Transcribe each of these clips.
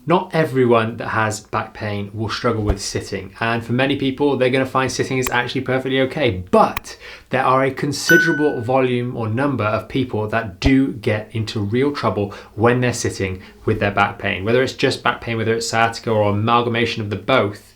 Not everyone that has back pain will struggle with sitting, and for many people they're going to find sitting is actually perfectly okay, but there are a considerable volume or number of people that do get into real trouble when they're sitting with their back pain. Whether it's just back pain, whether it's sciatica or amalgamation of the both,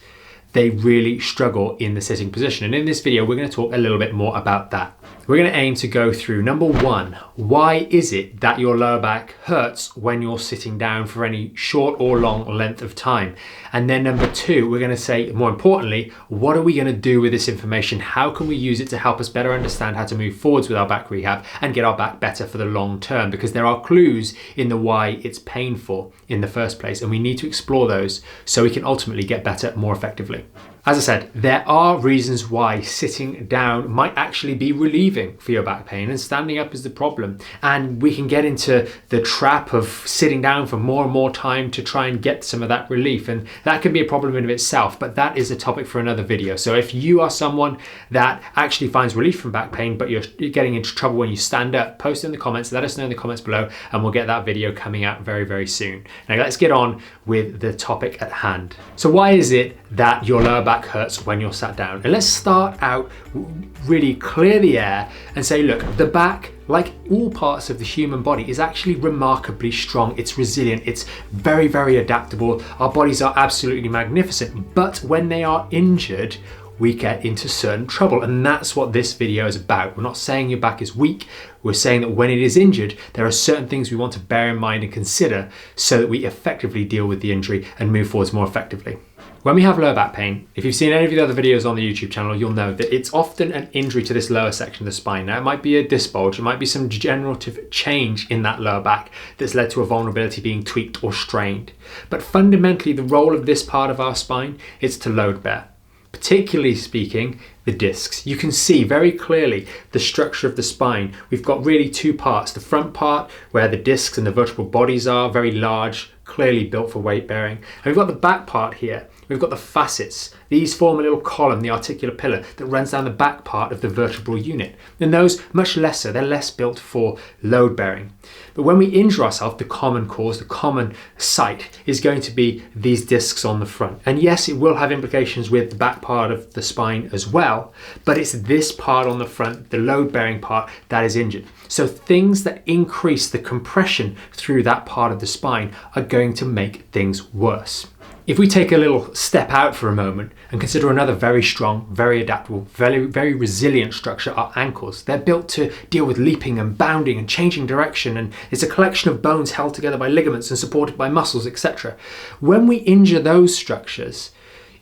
they really struggle in the sitting position. And in this video we're going to talk a little bit more about that. We're going to aim to go through, number one, why is it that your lower back hurts when you're sitting down for any short or long length of time? And then number two, we're going to say, more importantly, what are we going to do with this information? How can we use it to help us better understand how to move forwards with our back rehab and get our back better for the long term? Because there are clues in the why it's painful in the first place, and we need to explore those so we can ultimately get better more effectively. As I said, there are reasons why sitting down might actually be relieving for your back pain, and standing up is the problem. And we can get into the trap of sitting down for more and more time to try and get some of that relief, and that can be a problem in of itself, but that is a topic for another video. So if you are someone that actually finds relief from back pain, but you're getting into trouble when you stand up, post in the comments, let us know in the comments below, and we'll get that video coming out very, very soon. Now let's get on with the topic at hand. So why is it that your lower back hurts when you're sat down? And let's start out, really clear the air and say, look, the back, like all parts of the human body, is actually remarkably strong. It's resilient, it's very, very adaptable. Our bodies are absolutely magnificent, but when they are injured, we get into certain trouble, and that's what this video is about. We're not saying your back is weak, we're saying that when it is injured, there are certain things we want to bear in mind and consider so that we effectively deal with the injury and move forwards more effectively. When we have lower back pain, if you've seen any of the other videos on the YouTube channel, you'll know that it's often an injury to this lower section of the spine. Now, it might be a disc bulge, it might be some degenerative change in that lower back that's led to a vulnerability being tweaked or strained. But fundamentally, the role of this part of our spine is to load bear. Particularly speaking, the discs. You can see very clearly the structure of the spine. We've got really two parts. The front part, where the discs and the vertebral bodies are, very large, clearly built for weight bearing. And we've got the back part here. We've got the facets. These form a little column, the articular pillar, that runs down the back part of the vertebral unit. And those, much lesser, they're less built for load bearing. But when we injure ourselves, the common cause, the common site, is going to be these discs on the front. And yes, it will have implications with the back part of the spine as well, but it's this part on the front, the load bearing part, that is injured. So things that increase the compression through that part of the spine are going to make things worse. If we take a little step out for a moment and consider another very strong, very adaptable, very, very resilient structure, our ankles. They're built to deal with leaping and bounding and changing direction, and it's a collection of bones held together by ligaments and supported by muscles, etc. When we injure those structures,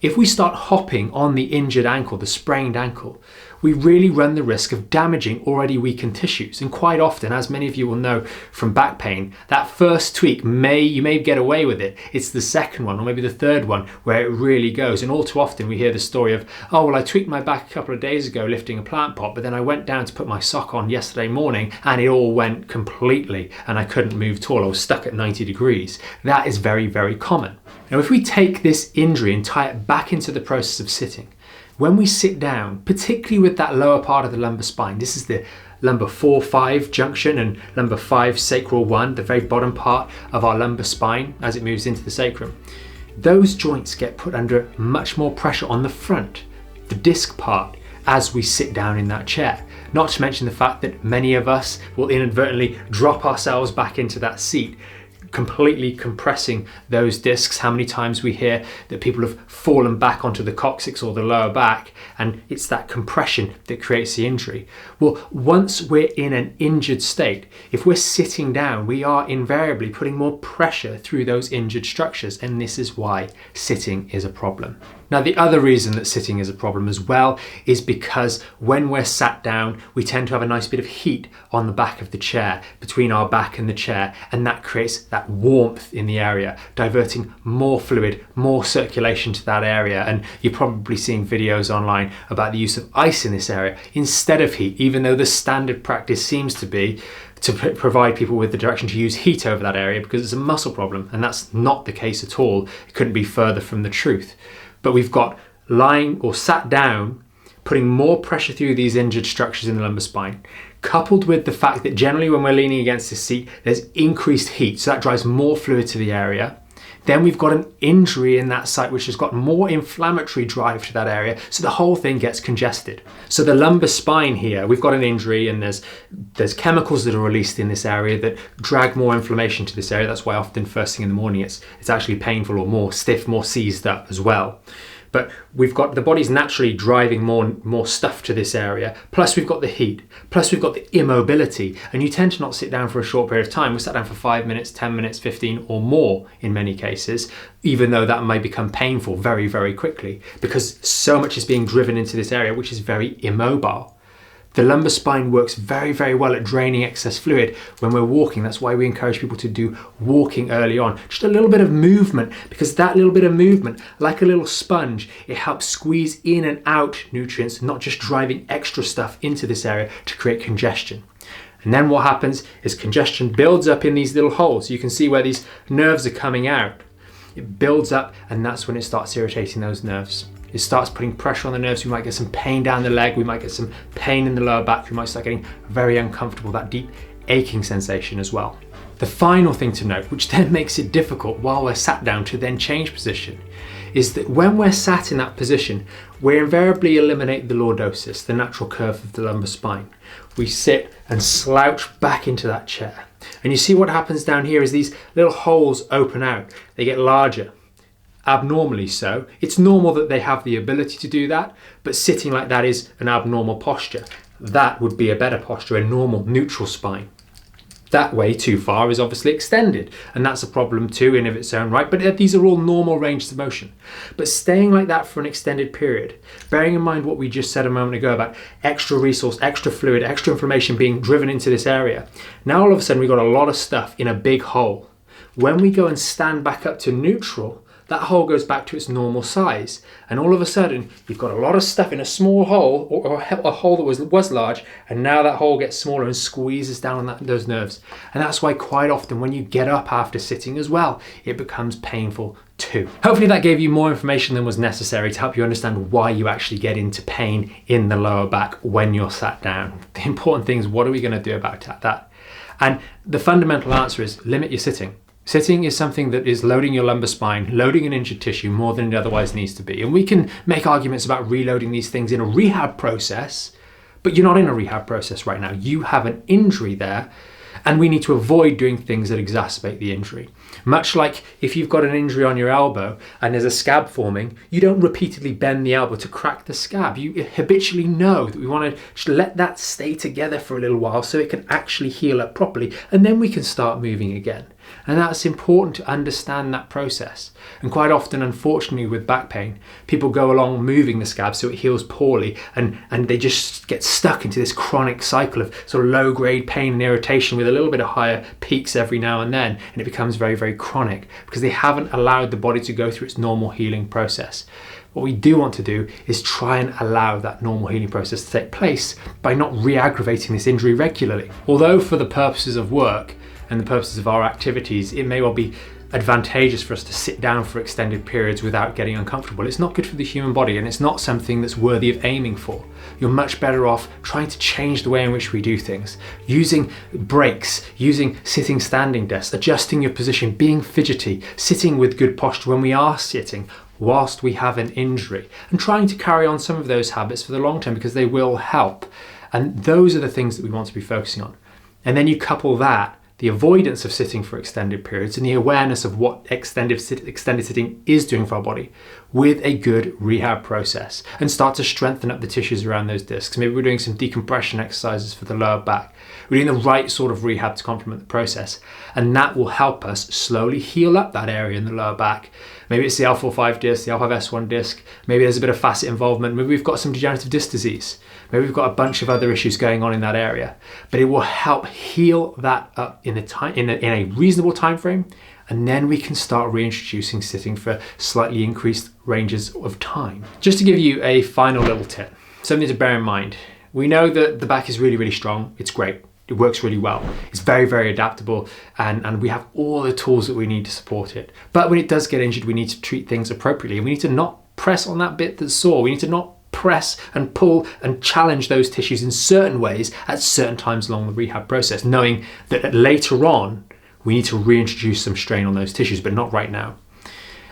if we start hopping on the injured ankle, the sprained ankle, we really run the risk of damaging already weakened tissues. And quite often, as many of you will know from back pain, that first tweak, you may get away with it. It's the second one or maybe the third one where it really goes. And all too often we hear the story of, oh, well, I tweaked my back a couple of days ago lifting a plant pot, but then I went down to put my sock on yesterday morning and it all went completely and I couldn't move at all. I was stuck at 90 degrees. That is very, very common. Now, if we take this injury and tie it back into the process of sitting, when we sit down, particularly with that lower part of the lumbar spine, this is the lumbar 4-5 junction and lumbar 5 sacral 1, the very bottom part of our lumbar spine as it moves into the sacrum. Those joints get put under much more pressure on the front, the disc part, as we sit down in that chair. Not to mention the fact that many of us will inadvertently drop ourselves back into that seat, completely compressing those discs. How many times we hear that people have fallen back onto the coccyx or the lower back, and it's that compression that creates the injury. Well, once we're in an injured state, if we're sitting down, we are invariably putting more pressure through those injured structures, and this is why sitting is a problem. Now, the other reason that sitting is a problem as well is because when we're sat down, we tend to have a nice bit of heat on the back of the chair, between our back and the chair, and that creates that warmth in the area, diverting more fluid, more circulation to that area. And you're probably seeing videos online about the use of ice in this area instead of heat, even though the standard practice seems to be to provide people with the direction to use heat over that area because it's a muscle problem, and that's not the case at all. It couldn't be further from the truth. But we've got lying or sat down, putting more pressure through these injured structures in the lumbar spine, coupled with the fact that generally when we're leaning against the seat, there's increased heat. So that drives more fluid to the area. then we've got an injury in that site which has got more inflammatory drive to that area, so the whole thing gets congested. So the lumbar spine here, we've got an injury, and there's chemicals that are released in this area that drag more inflammation to this area. That's why often first thing in the morning it's actually painful or more stiff, more seized up as well. But we've got the body's naturally driving more stuff to this area, plus we've got the heat, plus we've got the immobility, and you tend to not sit down for a short period of time. We sat down for 5 minutes, 10 minutes, 15 or more in many cases, even though that may become painful very, very quickly because so much is being driven into this area which is very immobile. The lumbar spine works very, very well at draining excess fluid when we're walking. That's why we encourage people to do walking early on. Just a little bit of movement, because that little bit of movement, like a little sponge, it helps squeeze in and out nutrients, not just driving extra stuff into this area to create congestion. And then what happens is congestion builds up in these little holes. You can see where these nerves are coming out. It builds up, and that's when it starts irritating those nerves. It starts putting pressure on the nerves. We might get some pain down the leg. We might get some pain in the lower back. We might start getting very uncomfortable, that deep aching sensation as well. The final thing to note, which then makes it difficult while we're sat down to then change position, is that when we're sat in that position, we invariably eliminate the lordosis, the natural curve of the lumbar spine. We sit and slouch back into that chair. And you see what happens down here is these little holes open out. They get larger. Abnormally so. It's normal that they have the ability to do that, but sitting like that is an abnormal posture. That would be a better posture, a normal neutral spine. That way too far is obviously extended, and that's a problem too in of its own right, but these are all normal ranges of motion. But staying like that for an extended period, bearing in mind what we just said a moment ago about extra resource, extra fluid, extra inflammation being driven into this area, now all of a sudden we've got a lot of stuff in a big hole. When we go and stand back up to neutral, that hole goes back to its normal size, and all of a sudden you've got a lot of stuff in a small hole, or a hole that was large, and now that hole gets smaller and squeezes down on those nerves. And that's why quite often when you get up after sitting as well, it becomes painful too. Hopefully that gave you more information than was necessary to help you understand why you actually get into pain in the lower back when you're sat down. The important thing is, what are we going to do about that? And the fundamental answer is limit your sitting. Sitting is something that is loading your lumbar spine, loading an injured tissue more than it otherwise needs to be. And we can make arguments about reloading these things in a rehab process, but you're not in a rehab process right now. You have an injury there, and we need to avoid doing things that exacerbate the injury. Much like if you've got an injury on your elbow and there's a scab forming, you don't repeatedly bend the elbow to crack the scab. You habitually know that we want to just let that stay together for a little while so it can actually heal up properly, and then we can start moving again. And that's important to understand that process. And quite often, unfortunately, with back pain, people go along moving the scab so it heals poorly, and they just get stuck into this chronic cycle of sort of low-grade pain and irritation with a little bit of higher peaks every now and then, and it becomes very, very chronic because they haven't allowed the body to go through its normal healing process. What we do want to do is try and allow that normal healing process to take place by not re-aggravating this injury regularly. Although for the purposes of work and the purposes of our activities, it may well be advantageous for us to sit down for extended periods without getting uncomfortable. It's not good for the human body, and it's not something that's worthy of aiming for. You're much better off trying to change the way in which we do things, using breaks, using sitting standing desks, adjusting your position, being fidgety, sitting with good posture when we are sitting whilst we have an injury, and trying to carry on some of those habits for the long term because they will help. And those are the things that we want to be focusing on. And then you couple that, the avoidance of sitting for extended periods, and the awareness of what extended sitting is doing for our body, with a good rehab process, and start to strengthen up the tissues around those discs. Maybe we're doing some decompression exercises for the lower back. We're doing the right sort of rehab to complement the process, and that will help us slowly heal up that area in the lower back. Maybe it's the L4-5 disc, the L5-S1 disc, maybe there's a bit of facet involvement, maybe we've got some degenerative disc disease, maybe we've got a bunch of other issues going on in that area, but it will help heal that up in a reasonable time frame, and then we can start reintroducing sitting for slightly increased ranges of time. Just to give you a final little tip, something to bear in mind. We know that the back is really, really strong. It's great. It works really well. It's very, very adaptable, and we have all the tools that we need to support it. But when it does get injured, we need to treat things appropriately. We need to not press on that bit that's sore. We need to not press and pull and challenge those tissues in certain ways at certain times along the rehab process, knowing that later on we need to reintroduce some strain on those tissues, but not right now.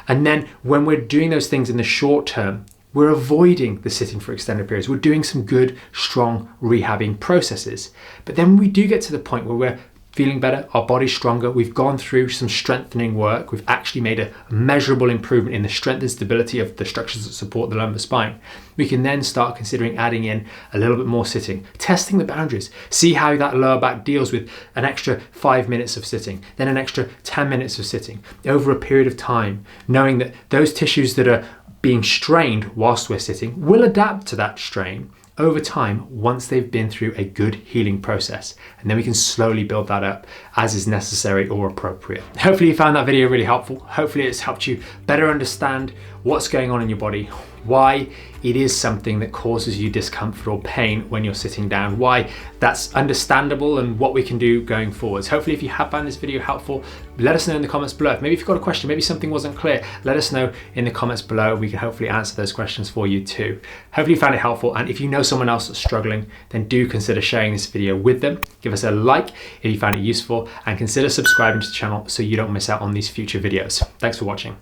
And then when we're doing those things in the short term, we're avoiding the sitting for extended periods. We're doing some good, strong rehabbing processes. But then we do get to the point where we're feeling better, our body's stronger, we've gone through some strengthening work, we've actually made a measurable improvement in the strength and stability of the structures that support the lumbar spine. We can then start considering adding in a little bit more sitting, testing the boundaries, see how that lower back deals with an extra 5 minutes of sitting, then an extra 10 minutes of sitting over a period of time, knowing that those tissues that are being strained whilst we're sitting will adapt to that strain over time once they've been through a good healing process, and then we can slowly build that up as is necessary or appropriate. Hopefully you found that video really helpful. Hopefully it's helped you better understand what's going on in your body, why it is something that causes you discomfort or pain when you're sitting down, why that's understandable, and what we can do going forwards. Hopefully if you have found this video helpful, let us know in the comments below. Maybe if you've got a question, maybe something wasn't clear, let us know in the comments below. We can hopefully answer those questions for you too. Hopefully you found it helpful, and if you know someone else that's struggling, then do consider sharing this video with them. Give us a like if you found it useful, and consider subscribing to the channel so you don't miss out on these future videos. Thanks for watching.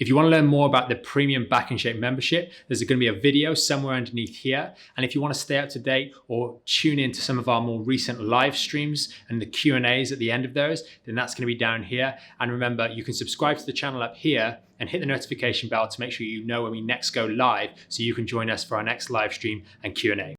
If you want to learn more about the premium Back in Shape membership, there's going to be a video somewhere underneath here. And if you want to stay up to date or tune in to some of our more recent live streams and the Q&As at the end of those, then that's going to be down here. And remember, you can subscribe to the channel up here and hit the notification bell to make sure you know when we next go live, so you can join us for our next live stream and Q&A.